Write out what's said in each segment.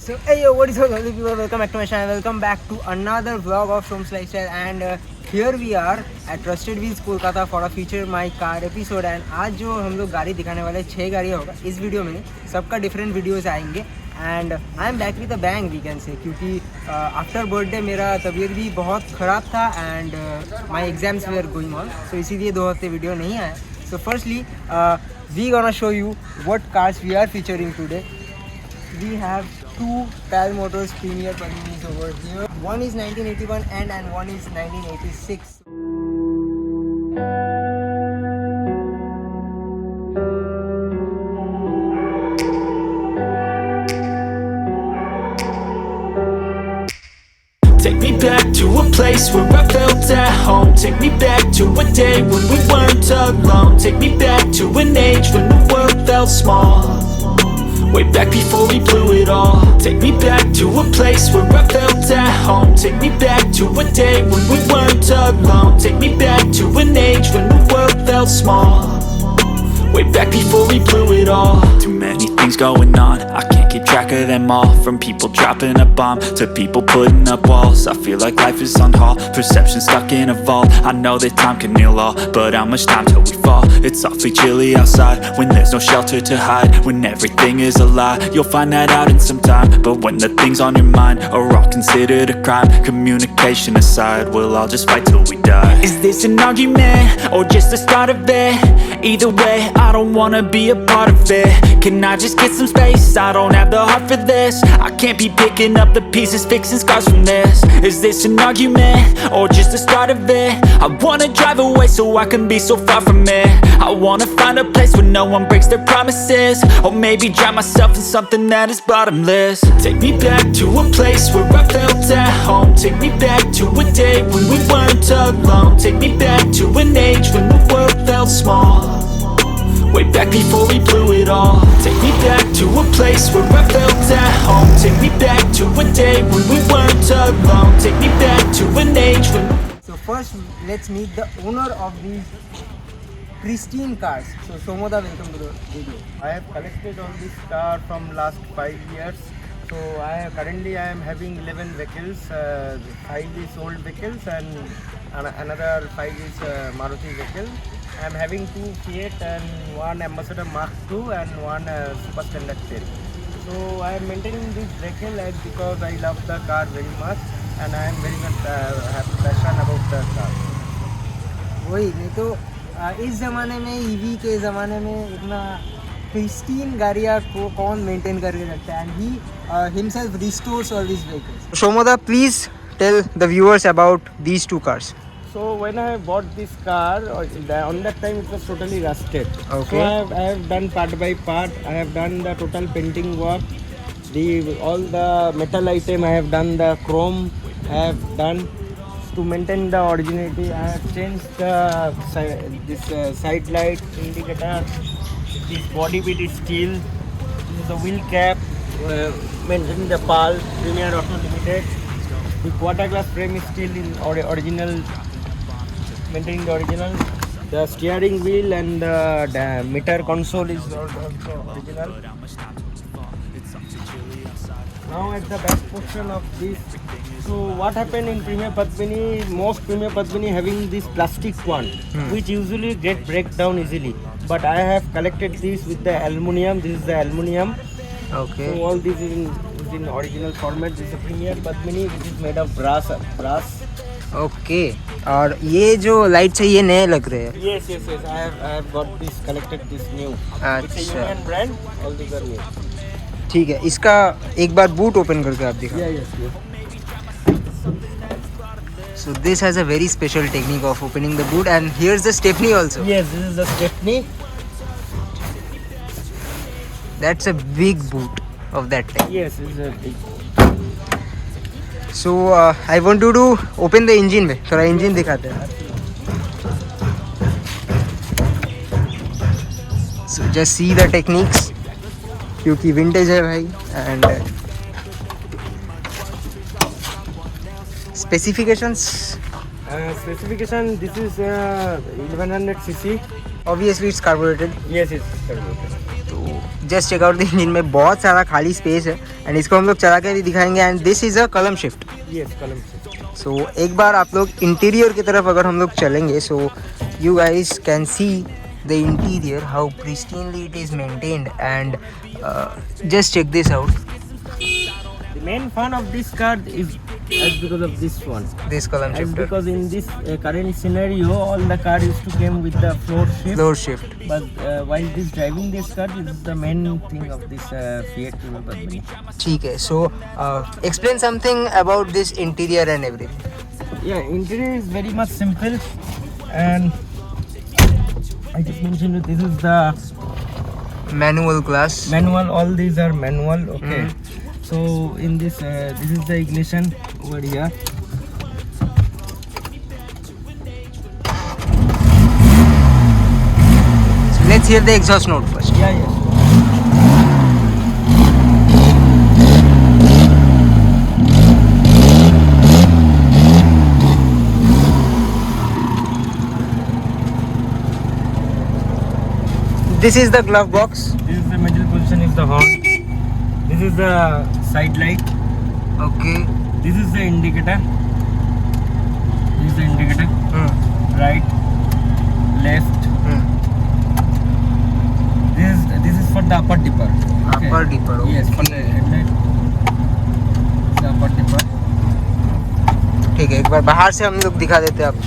So hey yo, what is up people, welcome back to my channel, welcome back to another vlog of Somasish and here we are at Trusted Wheels Kolkata for a feature my car episode and आज जो हम लोग गाड़ी दिखाने वाले 6 गाड़ियाँ होगा इस वीडियो में सबका डिफरेंट वीडियोस आएंगे and I am back with a bang we can say क्योंकि आफ्टर बर्थडे मेरा तबीयत भी बहुत ख़राब था and my exams were going on so इसीलिए 2 हफ्ते वीडियो नहीं आया so firstly we gonna show you what cars we are featuring today we have 2 PAL Motors Premier Padminis over here. One is 1981 and one is 1986. Take me back to a place where I felt at home. Take me back to a day when we weren't alone. Take me back to an age when the world felt small. Way back before we blew it all. Take me back to a place where I felt at home. Take me back to a day when we weren't alone. Take me back to an age when the world felt small. Way back before we blew it all. Too many things going on, I can't keep track of them all. From people dropping a bomb to people putting up walls. I feel like life is on hold, perception stuck in a vault. I know that time can heal all, but how much time till we fall? It's awfully chilly outside when there's no shelter to hide. When everything is a lie, you'll find that out in some time. But when the things on your mind are all considered a crime, communication aside, we'll all just fight till we die. Is this an argument or just the start of it? Either way, I don't wanna be a part of it. Can I just get some space? I don't have the heart for this. I can't be picking up the pieces, fixing scars from this. Is this an argument or just the start of it? I wanna drive away so I can be so far from it. I wanna find a place where no one breaks their promises, or maybe drown myself in something that is bottomless. Take me back to a place where I felt at home. Take me back to a day when we weren't alone. Take me back to an age when the world felt small. Way back before we blew it all. Take me back to a place where I felt at home. Take me back to a day when we weren't alone. Take me back to an age when... So first let's meet the owner of these pristine cars. So Somoda, welcome to the video. I have collected on this car from last 5 years. So currently I am having 11 vehicles, 5 is old vehicles and another 5 is Maruti vehicle. I am having 2 Fiat and 1 Ambassador Mark II and 1 Super Standard 10. So I am maintaining this vehicle because I love the car very much and I am very much have passion about the car. वही नहीं तो इस ज़माने में EV के ज़माने में इतना प्रिस्टीन गाड़ियाँ को कौन मेंटेन करके रखता है and he himself restores all this vehicles. Shomoda, please tell the viewers about these 2 cars. So when I bought this car, on that time it was totally rusted. Okay. So I have done part by part. I have done the total painting work. All the metal item I have done, the chrome I have done to maintain the originality. I have changed the side light indicator. This body bit is steel. This is the wheel cap. Maintaining the PAL Premier Auto Limited. The quarter glass frame is still in original. Maintaining the original. The steering wheel and the meter console is also original. Now at the back portion of this. So what happened in Premier Padmini? Most Premier Padmini having this plastic one, which usually get break down easily. But I have collected this with the aluminium. This is the aluminium. Okay. So all this is in original format. This is a Premier Padmini which is made of brass. Okay और ये जो lights है ये नए लग रहे हैं. Yes. I have got this collected this new. It's a Union brand. All these are new. ठीक है, इसका एक बार बूट ओपन करके आप दिखाओ. Yes. So this has a very special technique of opening the boot and here's the stepney also. Yes, this is the stepney. That's a big boot of that type. Yes, it's a big. So I want you to open the engine में थोड़ा engine दिखाते हैं. So just see the techniques क्योंकि vintage है भाई and specifications. Specification, this is 1100 cc. Obviously it's carbureted. Yes, it's carbureted. तो just check out the engine में बहुत सारा खाली स्पेस है एंड इसको हम लोग चला के भी दिखाएंगे एंड दिस इज़ अ कलम शिफ्ट. Yes, column shift. सो एक बार आप लोग इंटीरियर की तरफ अगर हम लोग चलेंगे so you guys can see the interior how pristinely it is maintained and just check this out. The main fun of this car is as because of this one. This कलम As shifter because in this current scenario, all the car used to came with the floor shift. Floor shift. But while this driving this car, this is the main thing of this Fiat Padmini. ठीक है. So explain something about this interior and everything. Yeah, interior is very much simple, and I just mentioned that this is the manual glass. manual. All these are manual. Okay. So in this, this is the ignition over here. Let's hear the exhaust note first. Yeah, yeah. This is the glove box. This is the middle position is the horn. This is the side light. Okay. This is the indicator. This is the indicator. Right, left. This is for the upper dipper. Okay. Upper dipper. Okay. Yes, for the headlight. The upper dipper. ठीक है, एक बार बाहर से हम लोग दिखा देते हैं आप.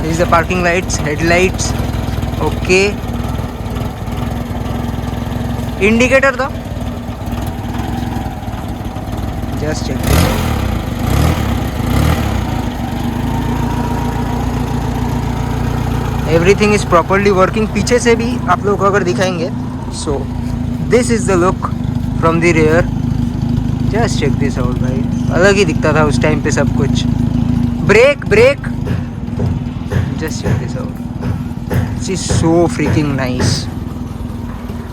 This is the parking lights, headlights. Okay. Indicator though. Just check this out. Everything is properly working. पीछे से भी आप लोग को अगर दिखाएंगे. So this is the look from the rear. Just check this out भाई. अलग ही दिखता था उस टाइम पे सब कुछ. Break. Just check this out. This is so freaking nice.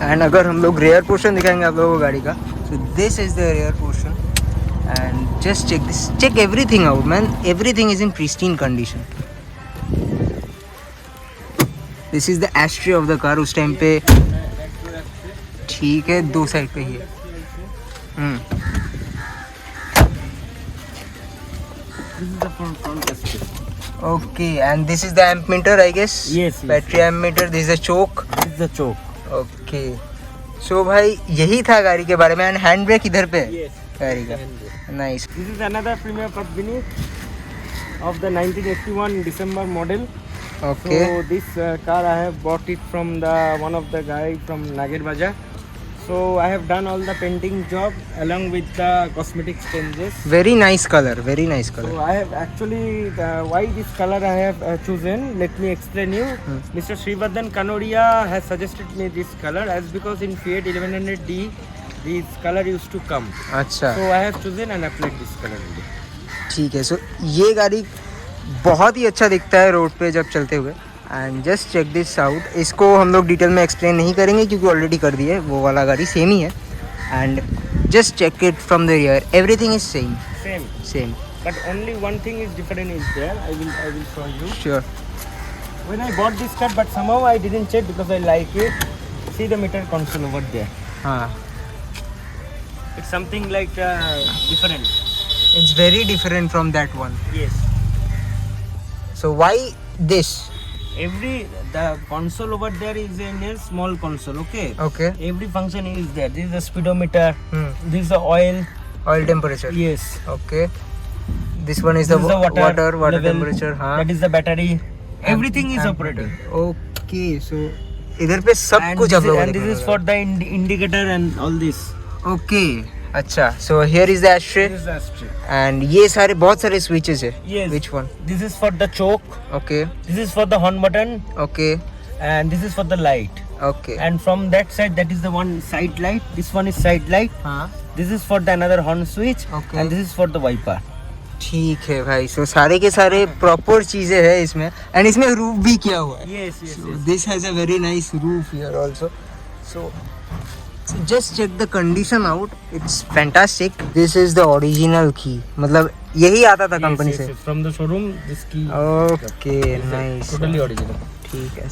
And अगर हम लोग rear portion दिखाएंगे आप लोगों को गाड़ी का, so this is the rear portion. And just check this. Check everything out, man. Everything is in pristine condition. This is the ashtray of the car. उस टाइम पे ठीक है, दो साइड पे ही है. This is the front ashtray. Okay, and this is the amp meter, I guess. Yes. Battery amp meter. This is the choke. This is the choke. Okay. So भाई यही था गाड़ी के बारे में. एंड हैंड ब्रेक इधर पे है Yes. गाड़ी का. Nice. This is another premium Padmini of the 1981 December model. Okay. So this car I have bought it from the one of the guy from Nager Bazaar. So I have done all the painting job along with the cosmetic changes. Very nice color. Very nice color. So I have actually why this color I have chosen. Let me explain you. Mr. Srivardhan Kanodia has suggested me this color as because in Fiat 1100D this color used to come. अच्छा. So I have chosen and applied this color. ठीक है. सो ये गाड़ी बहुत ही अच्छा दिखता है road पे जब चलते हुए. And just check this out. इसको हम लोग डिटेल में एक्सप्लेन नहीं करेंगे क्योंकि ऑलरेडी कर दिए. वो वाला गाड़ी सेम ही है. And just check it from the rear. Everything is same. Same. But only one thing is different is there. I will show you. Sure. When I bought this car, but somehow I didn't check because I like it. See the meter console over there. हाँ. It's something like different. It's very different from that one. Yes. So why this? The console over there is a small console. Okay. Okay. Every function is there. This is the speedometer. This is the oil. Oil temperature. Yes. Okay. This one is This the is the water level. temperature. हाँ. That is the battery. Everything is operating. Okay. So इधर पे सब And कुछ आप लोगों and ने this is for the indicator and all this. Okay. अच्छा. So here is the ashtray. This is the ashtray. And ये सारे बहुत सारे switches है. Yes. Which one? This is for the choke. Okay. This is for the horn button. Okay. And this is for the light. Okay. And from that side, that is the one side light. This one is side light. हाँ. This is for the another horn switch. Okay. And this is for the wiper. ठीक है भाई. So सारे के सारे proper चीजें हैं इसमें. एंड इसमें रूफ भी किया हुआ है. Yes, yes, So yes. this has a very nice roof here also. So Just check the condition out. It's fantastic. This is the original key. मतलब यही आता था कंपनी से. From the showroom, this key. Okay, nice. Totally original. ठीक है.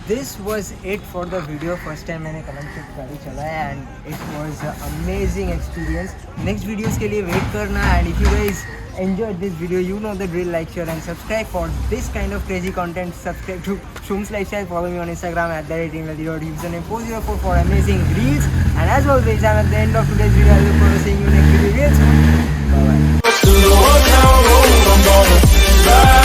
This was it for the video. First time मैंने कलम shift गाड़ी चलाया and it was an amazing experience. Next videos के लिए wait करना and if you guys enjoyed this video, you know the drill. Like, share and subscribe for this kind of crazy content. Subscribe to Shom's Lifestyle. Follow me on Instagram at @username 404 for amazing reels. And as always, I'm at the end of today's video. I look forward to seeing you next video real soon. Bye bye.